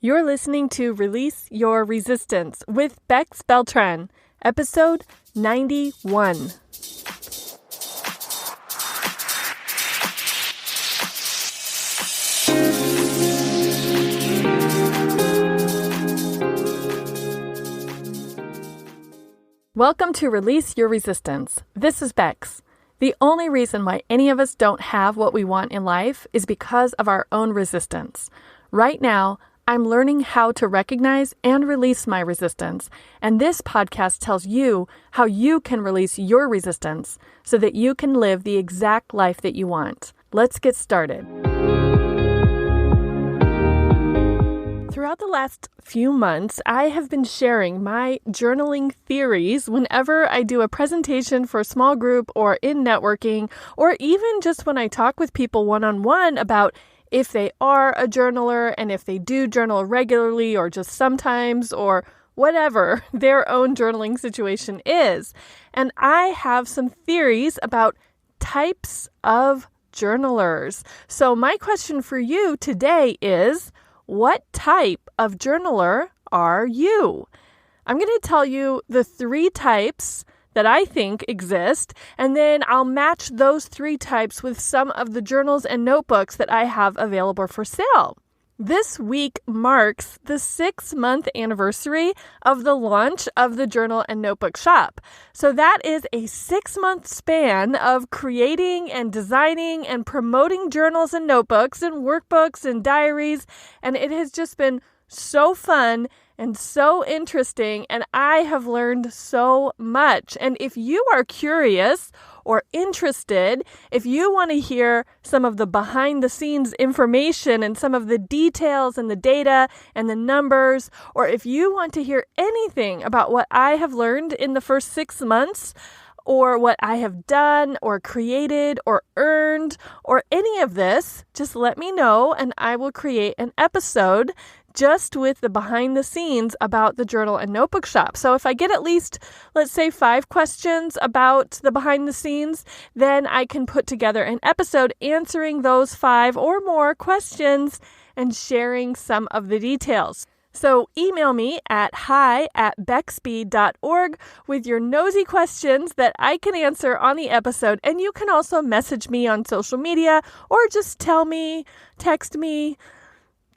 You're listening to Release Your Resistance with Bex Beltran, episode 91. Welcome to Release Your Resistance. This is Bex. The only reason why any of us don't have what we want in life is because of our own resistance. Right now, I'm learning how to recognize and release my resistance, and this podcast tells you how you can release your resistance so that you can live the exact life that you want. Let's get started. Throughout the last few months, I have been sharing my journaling theories whenever I do a presentation for a small group or in networking, or even just when I talk with people one-on-one about if they are a journaler and if they do journal regularly or just sometimes or whatever their own journaling situation is. And I have some theories about types of journalers. So my question for you today is, what type of journaler are you? I'm going to tell you the 3 types that I think exist, and then I'll match those 3 types with some of the journals and notebooks that I have available for sale. This week marks the 6-month anniversary of the launch of the Journal and Notebook Shop. So that is a 6-month span of creating and designing and promoting journals and notebooks and workbooks and diaries, and it has just been so fun and so interesting, and I have learned so much. And if you are curious or interested, if you want to hear some of the behind the scenes information and some of the details and the data and the numbers, or if you want to hear anything about what I have learned in the first 6 months, or what I have done or created or earned or any of this, just let me know and I will create an episode just with the behind the scenes about the Journal and Notebook Shop. So if I get at least, let's say, 5 questions about the behind the scenes, then I can put together an episode answering those 5 or more questions and sharing some of the details. So email me at hi@bexb.org with your nosy questions that I can answer on the episode. And you can also message me on social media or just tell me, text me,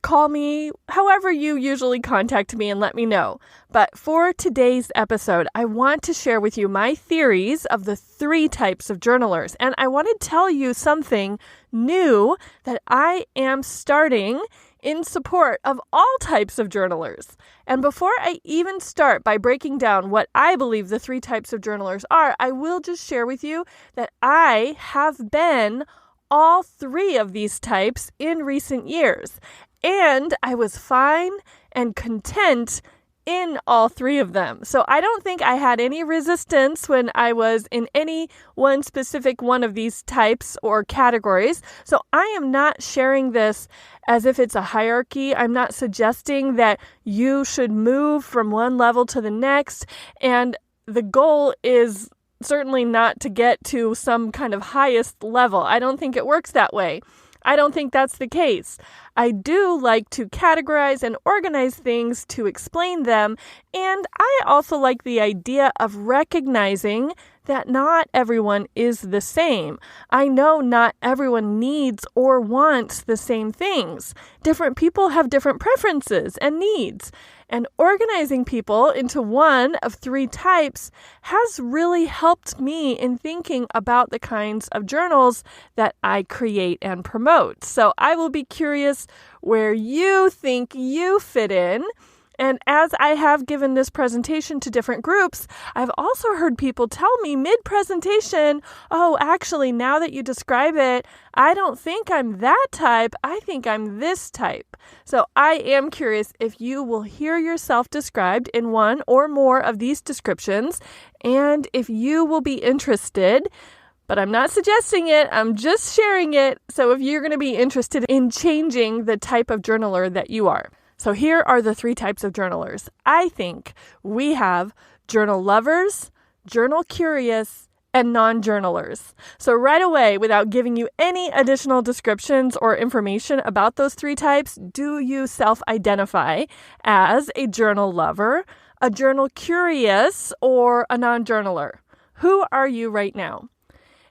call me, however you usually contact me and let me know. But for today's episode, I want to share with you my theories of the 3 types of journalers. And I want to tell you something new that I am starting in support of all types of journalers. And before I even start by breaking down what I believe the 3 types of journalers are, I will just share with you that I have been all 3 of these types in recent years. And I was fine and content in all 3 of them. So I don't think I had any resistance when I was in any one specific one of these types or categories. So I am not sharing this as if it's a hierarchy. I'm not suggesting that you should move from one level to the next. And the goal is certainly not to get to some kind of highest level. I don't think it works that way. I don't think that's the case. I do like to categorize and organize things to explain them, and I also like the idea of recognizing that not everyone is the same. I know not everyone needs or wants the same things. Different people have different preferences and needs. And organizing people into one of 3 types has really helped me in thinking about the kinds of journals that I create and promote. So I will be curious where you think you fit in. And as I have given this presentation to different groups, I've also heard people tell me mid-presentation, oh, actually, now that you describe it, I don't think I'm that type. I think I'm this type. So I am curious if you will hear yourself described in one or more of these descriptions, and if you will be interested. But I'm not suggesting it. I'm just sharing it. So if you're going to be interested in changing the type of journaler that you are. So here are the 3 types of journalers. I think we have journal lovers, journal curious, and non-journalers. So right away, without giving you any additional descriptions or information about those three types, do you self-identify as a journal lover, a journal curious, or a non-journaler? Who are you right now?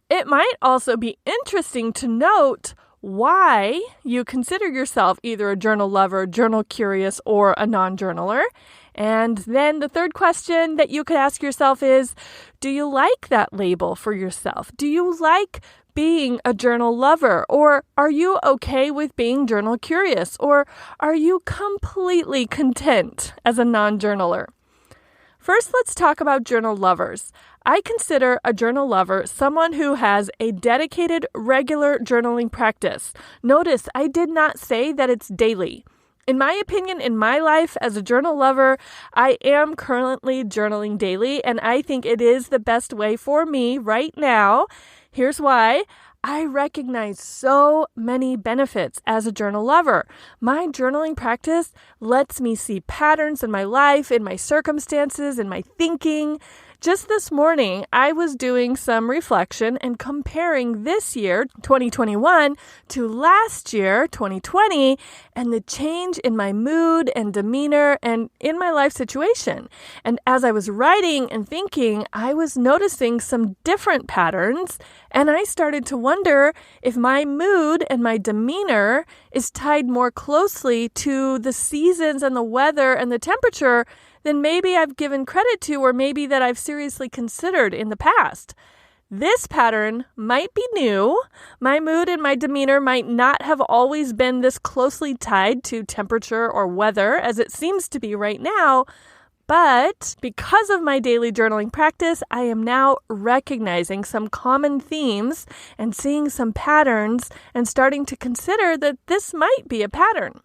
It might also be interesting to note why you consider yourself either a journal lover, journal curious, or a non-journaler. And then the third question that you could ask yourself is, do you like that label for yourself? Do you like being a journal lover? Or are you okay with being journal curious? Or are you completely content as a non-journaler? First, let's talk about journal lovers. I consider a journal lover someone who has a dedicated, regular journaling practice. Notice I did not say that it's daily. In my opinion, in my life as a journal lover, I am currently journaling daily, and I think it is the best way for me right now. Here's why. I recognize so many benefits as a journal lover. My journaling practice lets me see patterns in my life, in my circumstances, in my thinking. Just this morning, I was doing some reflection and comparing this year, 2021, to last year, 2020, and the change in my mood and demeanor and in my life situation. And as I was writing and thinking, I was noticing some different patterns, and I started to wonder if my mood and my demeanor is tied more closely to the seasons and the weather and the temperature than maybe I've given credit to, or maybe that I've seriously considered in the past. This pattern might be new. My mood and my demeanor might not have always been this closely tied to temperature or weather as it seems to be right now. But because of my daily journaling practice, I am now recognizing some common themes and seeing some patterns and starting to consider that this might be a pattern.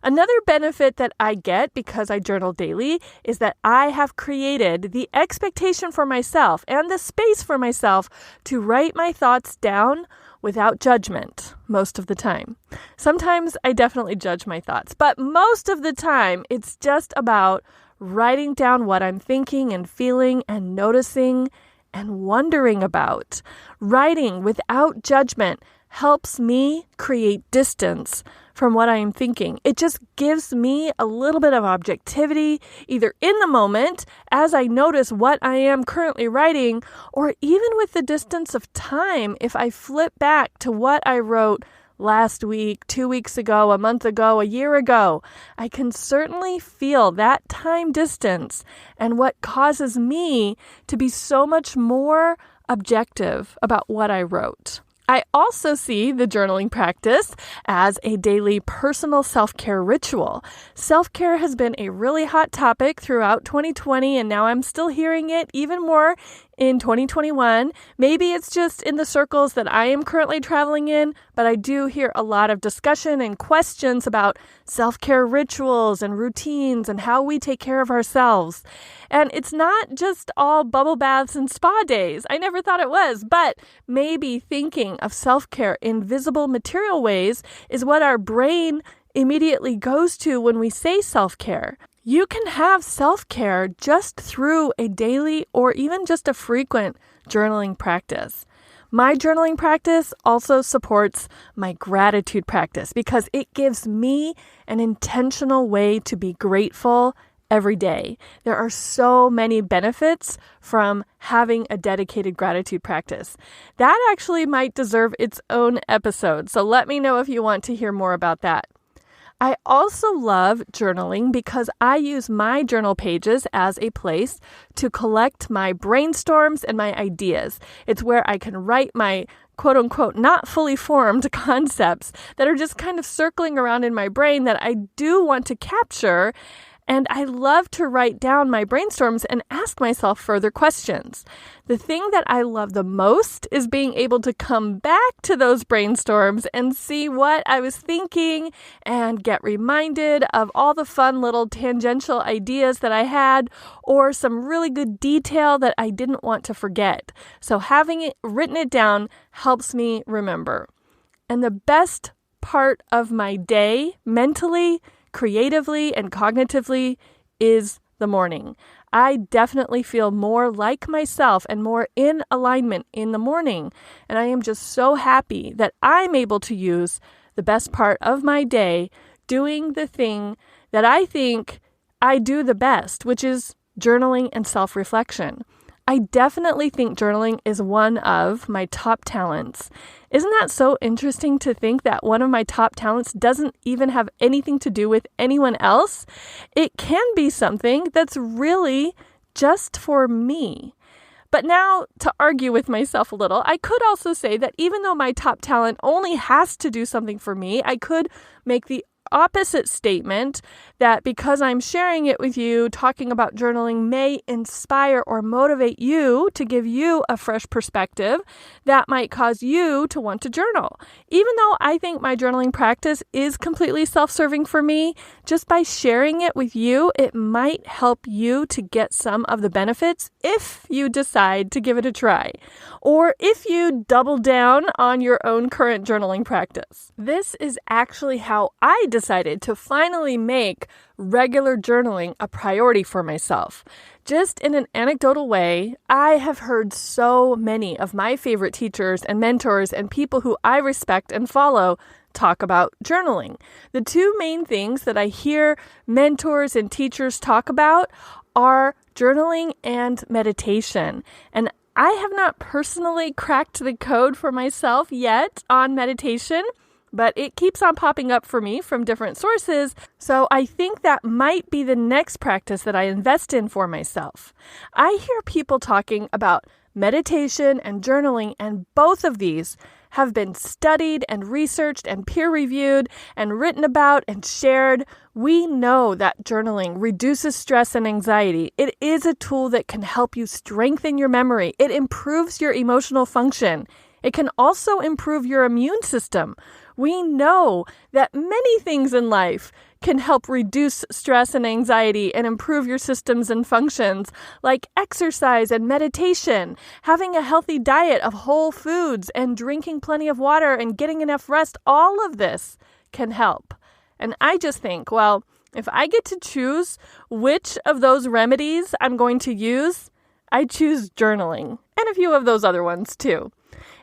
Another benefit that I get because I journal daily is that I have created the expectation for myself and the space for myself to write my thoughts down without judgment most of the time. Sometimes I definitely judge my thoughts, but most of the time it's just about writing down what I'm thinking and feeling and noticing and wondering about. Writing without judgment helps me create distance from what I am thinking. It just gives me a little bit of objectivity, either in the moment as I notice what I am currently writing, or even with the distance of time if I flip back to what I wrote last week, 2 weeks ago, a month ago, a year ago. I can certainly feel that time distance and what causes me to be so much more objective about what I wrote. I also see the journaling practice as a daily personal self-care ritual. Self-care has been a really hot topic throughout 2020, and now I'm still hearing it even more in 2021. Maybe it's just in the circles that I am currently traveling in, but I do hear a lot of discussion and questions about self-care rituals and routines and how we take care of ourselves. And it's not just all bubble baths and spa days. I never thought it was, but maybe thinking of self-care in visible material ways is what our brain immediately goes to when we say self-care. You can have self-care just through a daily or even just a frequent journaling practice. My journaling practice also supports my gratitude practice because it gives me an intentional way to be grateful every day. There are so many benefits from having a dedicated gratitude practice. That actually might deserve its own episode, so let me know if you want to hear more about that. I also love journaling because I use my journal pages as a place to collect my brainstorms and my ideas. It's where I can write my quote unquote not fully formed concepts that are just kind of circling around in my brain that I do want to capture. And I love to write down my brainstorms and ask myself further questions. The thing that I love the most is being able to come back to those brainstorms and see what I was thinking and get reminded of all the fun little tangential ideas that I had or some really good detail that I didn't want to forget. So having it written it down helps me remember. And the best part of my day mentally, creatively and cognitively is the morning. I definitely feel more like myself and more in alignment in the morning. And I am just so happy that I'm able to use the best part of my day doing the thing that I think I do the best, which is journaling and self-reflection. I definitely think journaling is one of my top talents. Isn't that so interesting to think that one of my top talents doesn't even have anything to do with anyone else? It can be something that's really just for me. But now, to argue with myself a little, I could also say that even though my top talent only has to do something for me, I could make the opposite statement that because I'm sharing it with you, talking about journaling may inspire or motivate you to give you a fresh perspective that might cause you to want to journal. Even though I think my journaling practice is completely self-serving for me, just by sharing it with you, it might help you to get some of the benefits if you decide to give it a try, or if you double down on your own current journaling practice. This is actually how I decided to finally make regular journaling a priority for myself. Just in an anecdotal way, I have heard so many of my favorite teachers and mentors and people who I respect and follow talk about journaling. The two main things that I hear mentors and teachers talk about are journaling and meditation. And I have not personally cracked the code for myself yet on meditation, but it keeps on popping up for me from different sources, so I think that might be the next practice that I invest in for myself. I hear people talking about meditation and journaling, and both of these have been studied and researched and peer-reviewed and written about and shared. We know that journaling reduces stress and anxiety. It is a tool that can help you strengthen your memory. It improves your emotional function. It can also improve your immune system. We know that many things in life can help reduce stress and anxiety and improve your systems and functions, like exercise and meditation, having a healthy diet of whole foods, and drinking plenty of water and getting enough rest. All of this can help. And I just think, well, if I get to choose which of those remedies I'm going to use, I choose journaling, and a few of those other ones too.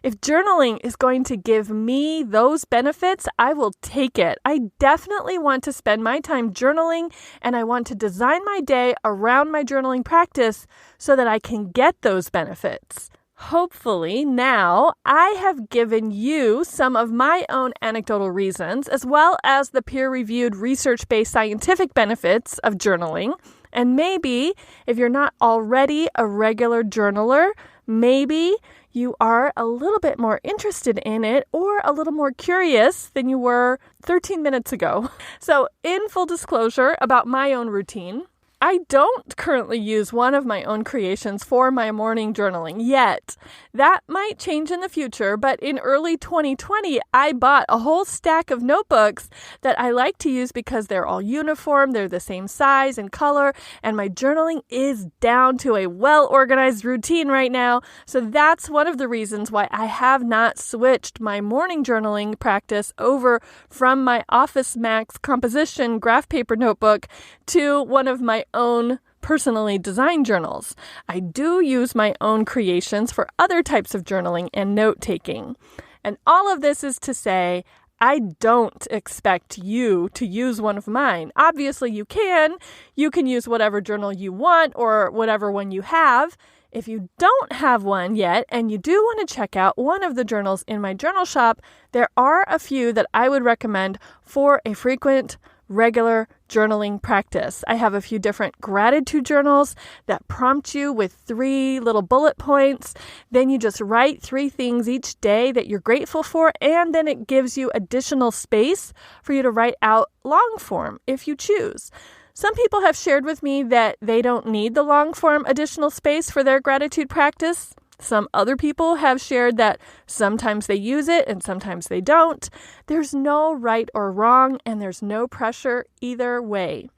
If journaling is going to give me those benefits, I will take it. I definitely want to spend my time journaling, and I want to design my day around my journaling practice so that I can get those benefits. Hopefully, now I have given you some of my own anecdotal reasons, as well as the peer-reviewed, research-based scientific benefits of journaling. And maybe, if you're not already a regular journaler, maybe you are a little bit more interested in it or a little more curious than you were 13 minutes ago. So, in full disclosure about my own routine, I don't currently use one of my own creations for my morning journaling yet. That might change in the future, but in early 2020, I bought a whole stack of notebooks that I like to use because they're all uniform, they're the same size and color, and my journaling is down to a well-organized routine right now. So that's one of the reasons why I have not switched my morning journaling practice over from my Office Max composition graph paper notebook to one of my own personally designed journals. I do use my own creations for other types of journaling and note-taking. And all of this is to say, I don't expect you to use one of mine. Obviously, you can. You can use whatever journal you want or whatever one you have. If you don't have one yet and you do want to check out one of the journals in my journal shop, there are a few that I would recommend for a frequent, regular journaling practice. I have a few different gratitude journals that prompt you with 3 little bullet points. Then you just write 3 things each day that you're grateful for, and then it gives you additional space for you to write out long form if you choose. Some people have shared with me that they don't need the long form additional space for their gratitude practice. Some other people have shared that sometimes they use it and sometimes they don't. There's no right or wrong, and there's no pressure either way.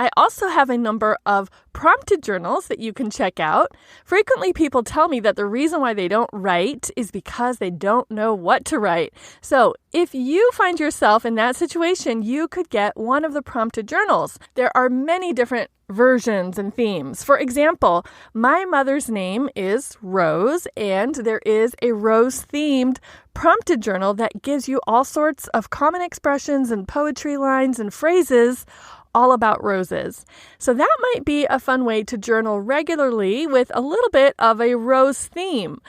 I also have a number of prompted journals that you can check out. Frequently, people tell me that the reason why they don't write is because they don't know what to write. So if you find yourself in that situation, you could get one of the prompted journals. There are many different versions and themes. For example, my mother's name is Rose, and there is a Rose-themed prompted journal that gives you all sorts of common expressions and poetry lines and phrases all about roses. So that might be a fun way to journal regularly with a little bit of a rose theme.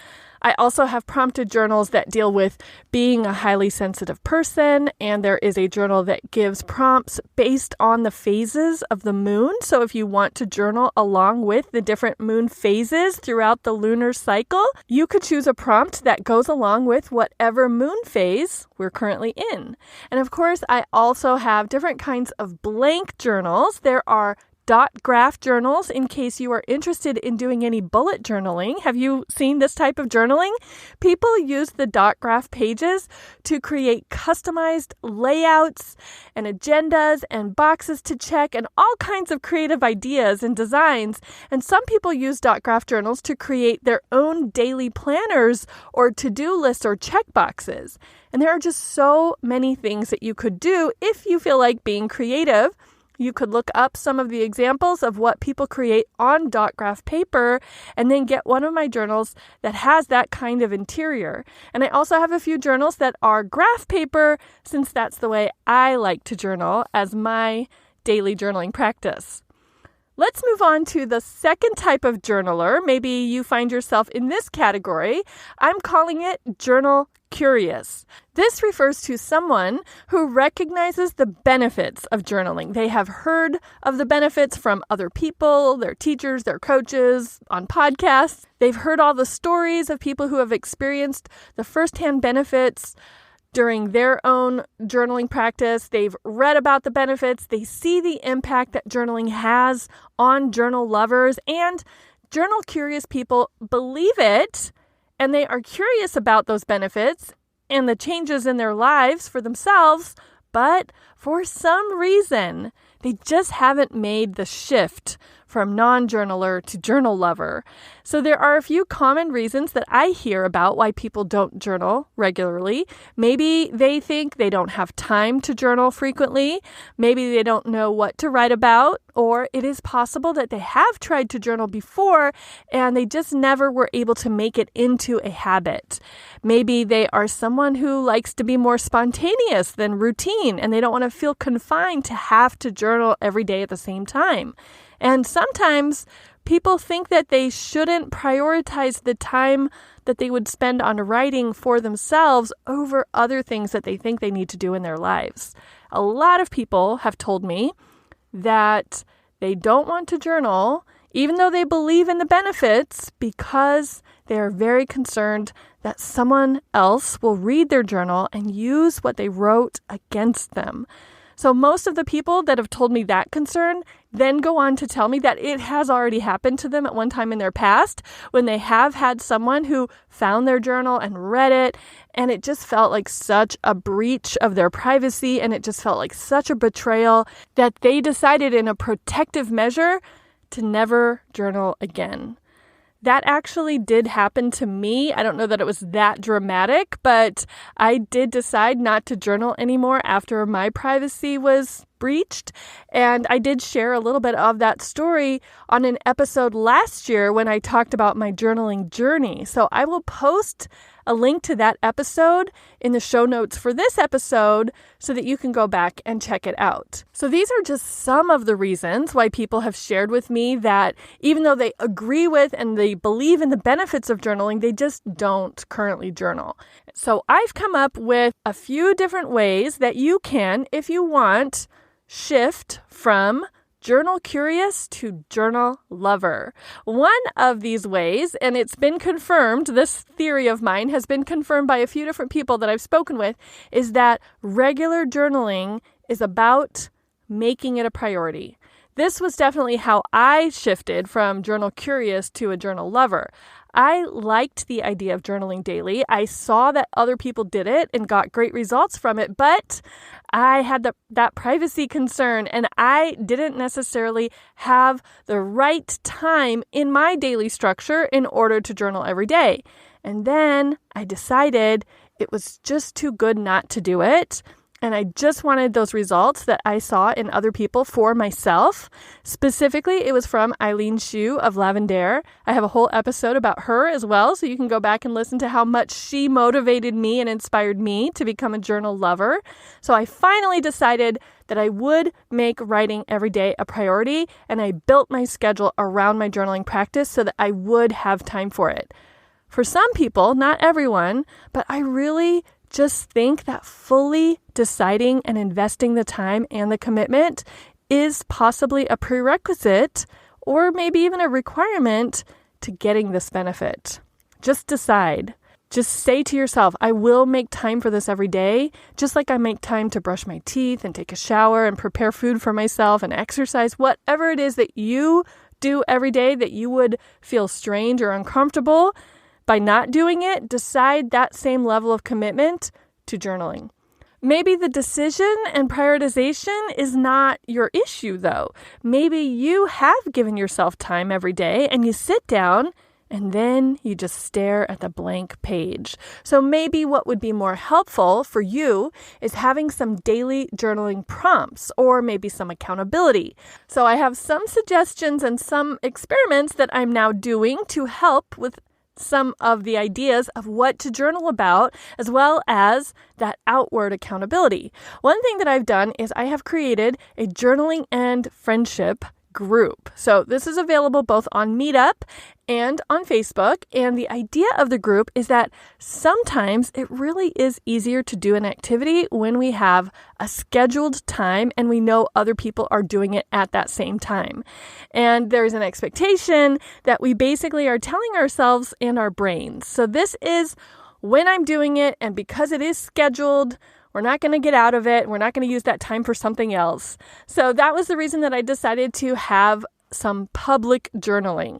I also have prompted journals that deal with being a highly sensitive person, and there is a journal that gives prompts based on the phases of the moon. So if you want to journal along with the different moon phases throughout the lunar cycle, you could choose a prompt that goes along with whatever moon phase we're currently in. And of course, I also have different kinds of blank journals. There are dot graph journals in case you are interested in doing any bullet journaling. Have you seen this type of journaling? People use the dot graph pages to create customized layouts and agendas and boxes to check and all kinds of creative ideas and designs. And some people use dot graph journals to create their own daily planners or to-do lists or check boxes. And there are just so many things that you could do if you feel like being creative. You could look up some of the examples of what people create on dot graph paper and then get one of my journals that has that kind of interior. And I also have a few journals that are graph paper, since that's the way I like to journal as my daily journaling practice. Let's move on to the second type of journaler. Maybe you find yourself in this category. I'm calling it journal curious. This refers to someone who recognizes the benefits of journaling. They have heard of the benefits from other people, their teachers, their coaches, on podcasts. They've heard all the stories of people who have experienced the firsthand benefits during their own journaling practice. They've read about the benefits. They see the impact that journaling has on journal lovers, and journal curious people believe it, and they are curious about those benefits and the changes in their lives for themselves, but for some reason, they just haven't made the shift from non-journaler to journal lover. So there are a few common reasons that I hear about why people don't journal regularly. Maybe they think they don't have time to journal frequently. Maybe they don't know what to write about, or it is possible that they have tried to journal before and they just never were able to make it into a habit. Maybe they are someone who likes to be more spontaneous than routine, and they don't want to feel confined to have to journal every day at the same time. And sometimes people think that they shouldn't prioritize the time that they would spend on writing for themselves over other things that they think they need to do in their lives. A lot of people have told me that they don't want to journal, even though they believe in the benefits, because they are very concerned that someone else will read their journal and use what they wrote against them. So most of the people that have told me that concern then go on to tell me that it has already happened to them at one time in their past when they have had someone who found their journal and read it, and it just felt like such a breach of their privacy, and it just felt like such a betrayal that they decided in a protective measure to never journal again. That actually did happen to me. I don't know that it was that dramatic, but I did decide not to journal anymore after my privacy was breached. And I did share a little bit of that story on an episode last year when I talked about my journaling journey. So I will post a link to that episode in the show notes for this episode so that you can go back and check it out. So these are just some of the reasons why people have shared with me that even though they agree with and they believe in the benefits of journaling, they just don't currently journal. So I've come up with a few different ways that you can, if you want, shift from journal curious to journal lover. One of these ways, and it's been confirmed, this theory of mine has been confirmed by a few different people that I've spoken with, is that regular journaling is about making it a priority. This was definitely how I shifted from journal curious to a journal lover. I liked the idea of journaling daily. I saw that other people did it and got great results from it, but I had that privacy concern, and I didn't necessarily have the right time in my daily structure in order to journal every day. And then I decided it was just too good not to do it. And I just wanted those results that I saw in other people for myself. Specifically, it was from Eileen Shu of Lavender. I have a whole episode about her as well, so you can go back and listen to how much she motivated me and inspired me to become a journal lover. So I finally decided that I would make writing every day a priority, and I built my schedule around my journaling practice so that I would have time for it. For some people, not everyone, but I really just think that fully deciding and investing the time and the commitment is possibly a prerequisite or maybe even a requirement to getting this benefit. Just decide. Just say to yourself, I will make time for this every day, just like I make time to brush my teeth and take a shower and prepare food for myself and exercise, whatever it is that you do every day that you would feel strange or uncomfortable. By not doing it, decide that same level of commitment to journaling. Maybe the decision and prioritization is not your issue, though. Maybe you have given yourself time every day and you sit down and then you just stare at the blank page. So maybe what would be more helpful for you is having some daily journaling prompts or maybe some accountability. So I have some suggestions and some experiments that I'm now doing to help with some of the ideas of what to journal about, as well as that outward accountability. One thing that I've done is I have created a journaling and friendship group. So this is available both on Meetup and on Facebook. And the idea of the group is that sometimes it really is easier to do an activity when we have a scheduled time and we know other people are doing it at that same time. And there's an expectation that we basically are telling ourselves and our brains. So this is when I'm doing it, and because it is scheduled, we're not going to get out of it. We're not going to use that time for something else. So that was the reason that I decided to have some public journaling.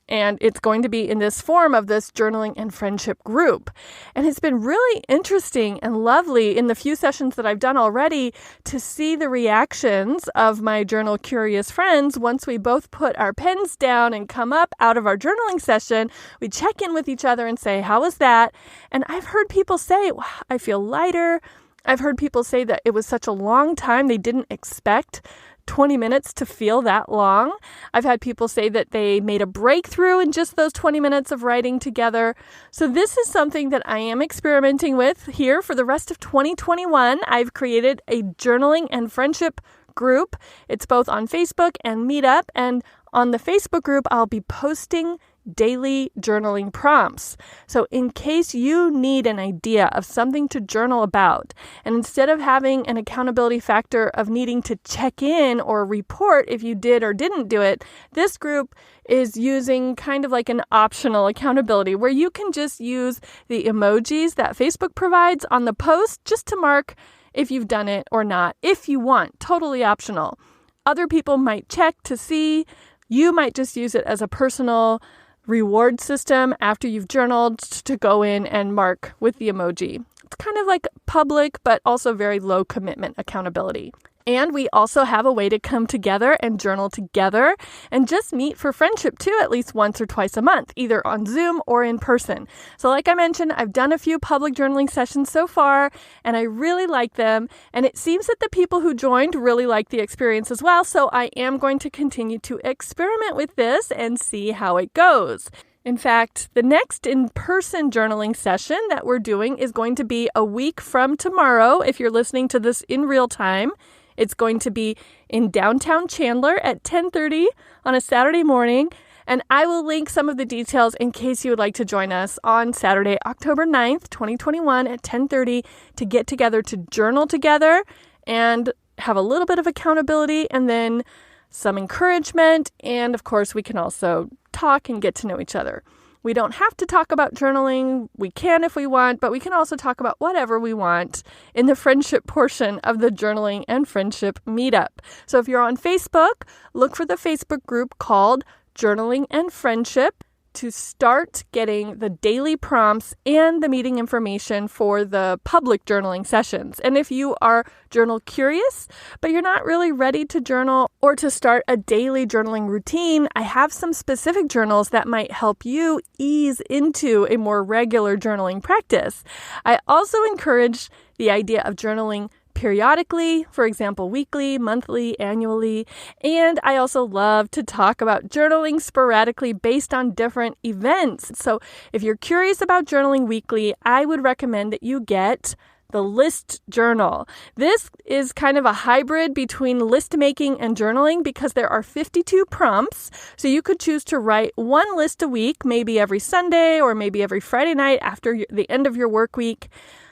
And it's going to be in this form of this journaling and friendship group. And it's been really interesting and lovely in the few sessions that I've done already to see the reactions of my journal curious friends. Once we both put our pens down and come up out of our journaling session, we check in with each other and say, how was that? And I've heard people say, wow, I feel lighter. I've heard people say that it was such a long time they didn't expect 20 minutes to feel that long. I've had people say that they made a breakthrough in just those 20 minutes of writing together. So this is something that I am experimenting with here for the rest of 2021. I've created a journaling and friendship group. It's both on Facebook and Meetup. And on the Facebook group, I'll be posting daily journaling prompts. So in case you need an idea of something to journal about, and instead of having an accountability factor of needing to check in or report if you did or didn't do it, this group is using kind of like an optional accountability where you can just use the emojis that Facebook provides on the post just to mark if you've done it or not, if you want, totally optional. Other people might check to see. You might just use it as a personal reward system after you've journaled to go in and mark with the emoji. It's kind of like public, but also very low commitment accountability. And we also have a way to come together and journal together and just meet for friendship too, at least once or twice a month, either on Zoom or in person. So like I mentioned, I've done a few public journaling sessions so far, and I really like them. And it seems that the people who joined really like the experience as well. So I am going to continue to experiment with this and see how it goes. In fact, the next in-person journaling session that we're doing is going to be a week from tomorrow. If you're listening to this in real time, it's going to be in downtown Chandler at 10:30 on a Saturday morning. And I will link some of the details in case you would like to join us on Saturday, October 9th, 2021 at 10:30 to get together to journal together and have a little bit of accountability and then some encouragement. And of course, we can also talk and get to know each other. We don't have to talk about journaling. We can if we want, but we can also talk about whatever we want in the friendship portion of the journaling and friendship meetup. So if you're on Facebook, look for the Facebook group called Journaling and Friendship. to start getting the daily prompts and the meeting information for the public journaling sessions. And if you are journal curious, but you're not really ready to journal or to start a daily journaling routine, I have some specific journals that might help you ease into a more regular journaling practice. I also encourage the idea of journaling periodically, for example, weekly, monthly, annually. And I also love to talk about journaling sporadically based on different events. So if you're curious about journaling weekly, I would recommend that you get the list journal. This is kind of a hybrid between list making and journaling because there are 52 prompts. So you could choose to write one list a week, maybe every Sunday or maybe every Friday night after the end of your work week.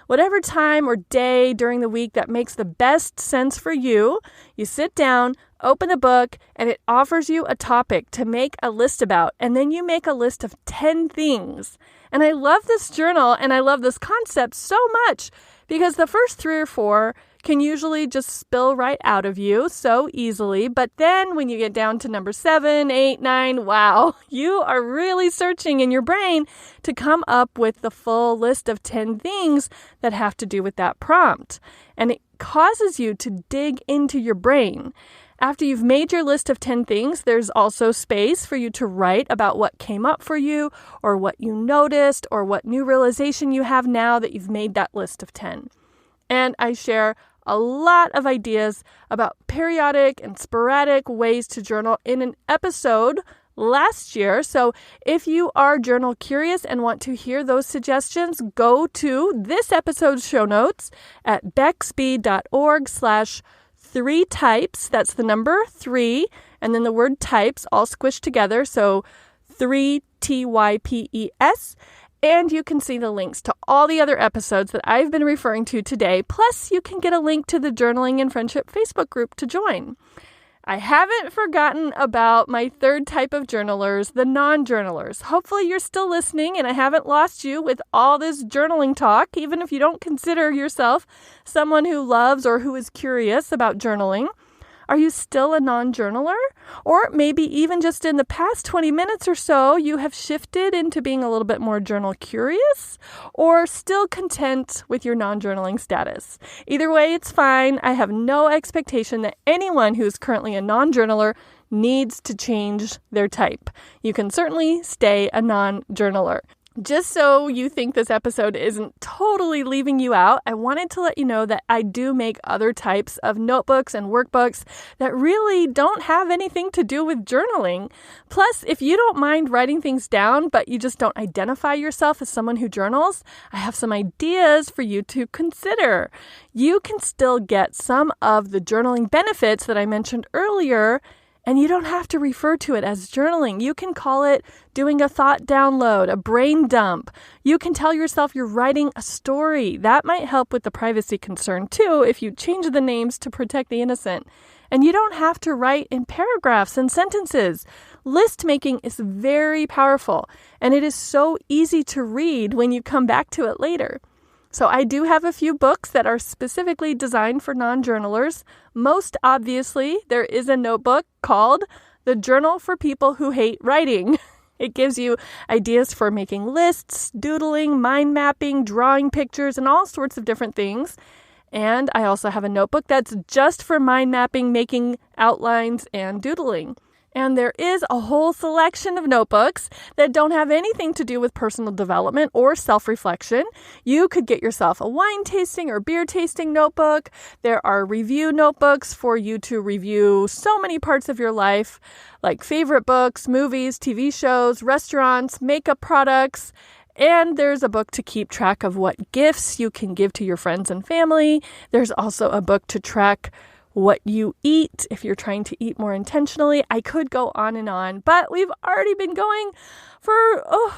Whatever time or day during the week that makes the best sense for you, you sit down, open the book, and it offers you a topic to make a list about. And then you make a list of 10 things. And I love this journal and I love this concept so much because the first 3 or 4 can usually just spill right out of you so easily. But then when you get down to number 7, 8, 9, wow, you are really searching in your brain to come up with the full list of 10 things that have to do with that prompt. And it causes you to dig into your brain. After you've made your list of 10 things, there's also space for you to write about what came up for you or what you noticed or what new realization you have now that you've made that list of 10. And I share a lot of ideas about periodic and sporadic ways to journal in an episode last year. So if you are journal curious and want to hear those suggestions, go to this episode's show notes at bexb.org/3 types. That's the number 3 and then the word types all squished together. So 3 TYPES. And you can see the links to all the other episodes that I've been referring to today. Plus, you can get a link to the Journaling and Friendship Facebook group to join. I haven't forgotten about my third type of journalers, the non-journalers. Hopefully you're still listening and I haven't lost you with all this journaling talk, even if you don't consider yourself someone who loves or who is curious about journaling. Are you still a non-journaler? Or maybe even just in the past 20 minutes or so, you have shifted into being a little bit more journal curious or still content with your non-journaling status. Either way, it's fine. I have no expectation that anyone who's currently a non-journaler needs to change their type. You can certainly stay a non-journaler. Just so you think this episode isn't totally leaving you out, I wanted to let you know that I do make other types of notebooks and workbooks that really don't have anything to do with journaling. Plus, if you don't mind writing things down, but you just don't identify yourself as someone who journals, I have some ideas for you to consider. You can still get some of the journaling benefits that I mentioned earlier, and you don't have to refer to it as journaling. You can call it doing a thought download, a brain dump. You can tell yourself you're writing a story. That might help with the privacy concern too if you change the names to protect the innocent. And you don't have to write in paragraphs and sentences. List making is very powerful, and it is so easy to read when you come back to it later. So I do have a few books that are specifically designed for non-journalers. Most obviously, there is a notebook called The Journal for People Who Hate Writing. It gives you ideas for making lists, doodling, mind mapping, drawing pictures, and all sorts of different things. And I also have a notebook that's just for mind mapping, making outlines, and doodling. And there is a whole selection of notebooks that don't have anything to do with personal development or self-reflection. You could get yourself a wine tasting or beer tasting notebook. There are review notebooks for you to review so many parts of your life, like favorite books, movies, TV shows, restaurants, makeup products. And there's a book to keep track of what gifts you can give to your friends and family. There's also a book to track what you eat if you're trying to eat more intentionally. I could go on, but we've already been going for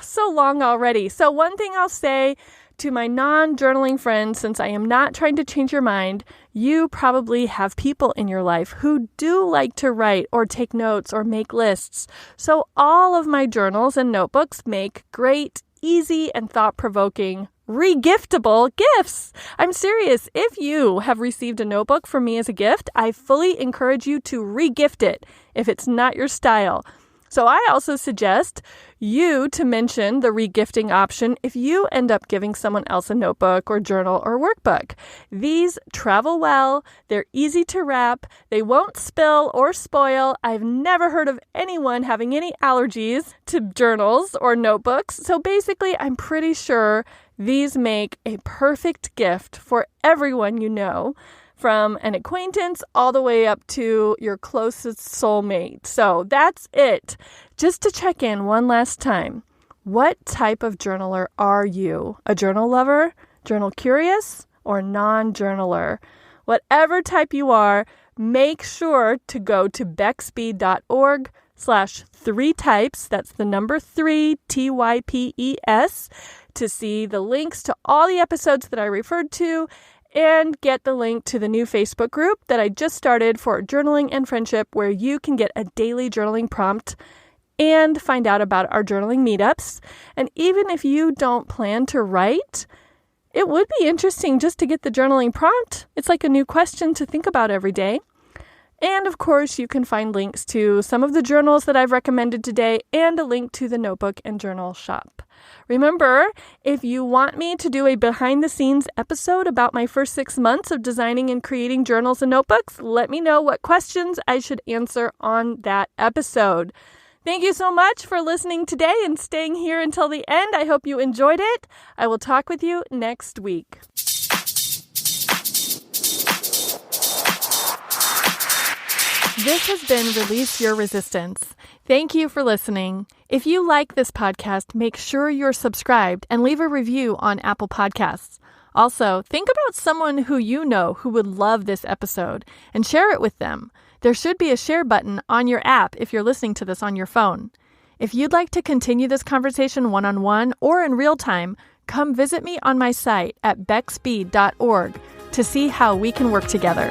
so long already. So one thing I'll say to my non-journaling friends, since I am not trying to change your mind, you probably have people in your life who do like to write or take notes or make lists. So all of my journals and notebooks make great, easy, and thought-provoking re-giftable gifts. I'm serious. If you have received a notebook from me as a gift, I fully encourage you to re-gift it if it's not your style. So I also suggest you to mention the regifting option if you end up giving someone else a notebook or journal or workbook. These travel well, they're easy to wrap, they won't spill or spoil. I've never heard of anyone having any allergies to journals or notebooks. So basically, I'm pretty sure these make a perfect gift for everyone you know, from an acquaintance all the way up to your closest soulmate. So that's it. Just to check in one last time. What type of journaler are you? A journal lover, journal curious, or non-journaler? Whatever type you are, make sure to go to bexb.org/3types. That's the number 3, TYPES, to see the links to all the episodes that I referred to and get the link to the new Facebook group that I just started for journaling and friendship, where you can get a daily journaling prompt and find out about our journaling meetups. And even if you don't plan to write, it would be interesting just to get the journaling prompt. It's like a new question to think about every day. And of course, you can find links to some of the journals that I've recommended today and a link to the notebook and journal shop. Remember, if you want me to do a behind-the-scenes episode about my first 6 months of designing and creating journals and notebooks, let me know what questions I should answer on that episode. Thank you so much for listening today and staying here until the end. I hope you enjoyed it. I will talk with you next week. This has been Release Your Resistance. Thank you for listening. If you like this podcast, make sure you're subscribed and leave a review on Apple Podcasts. Also, think about someone who you know who would love this episode and share it with them. There should be a share button on your app if you're listening to this on your phone. If you'd like to continue this conversation one-on-one or in real time, come visit me on my site at bexb.org to see how we can work together.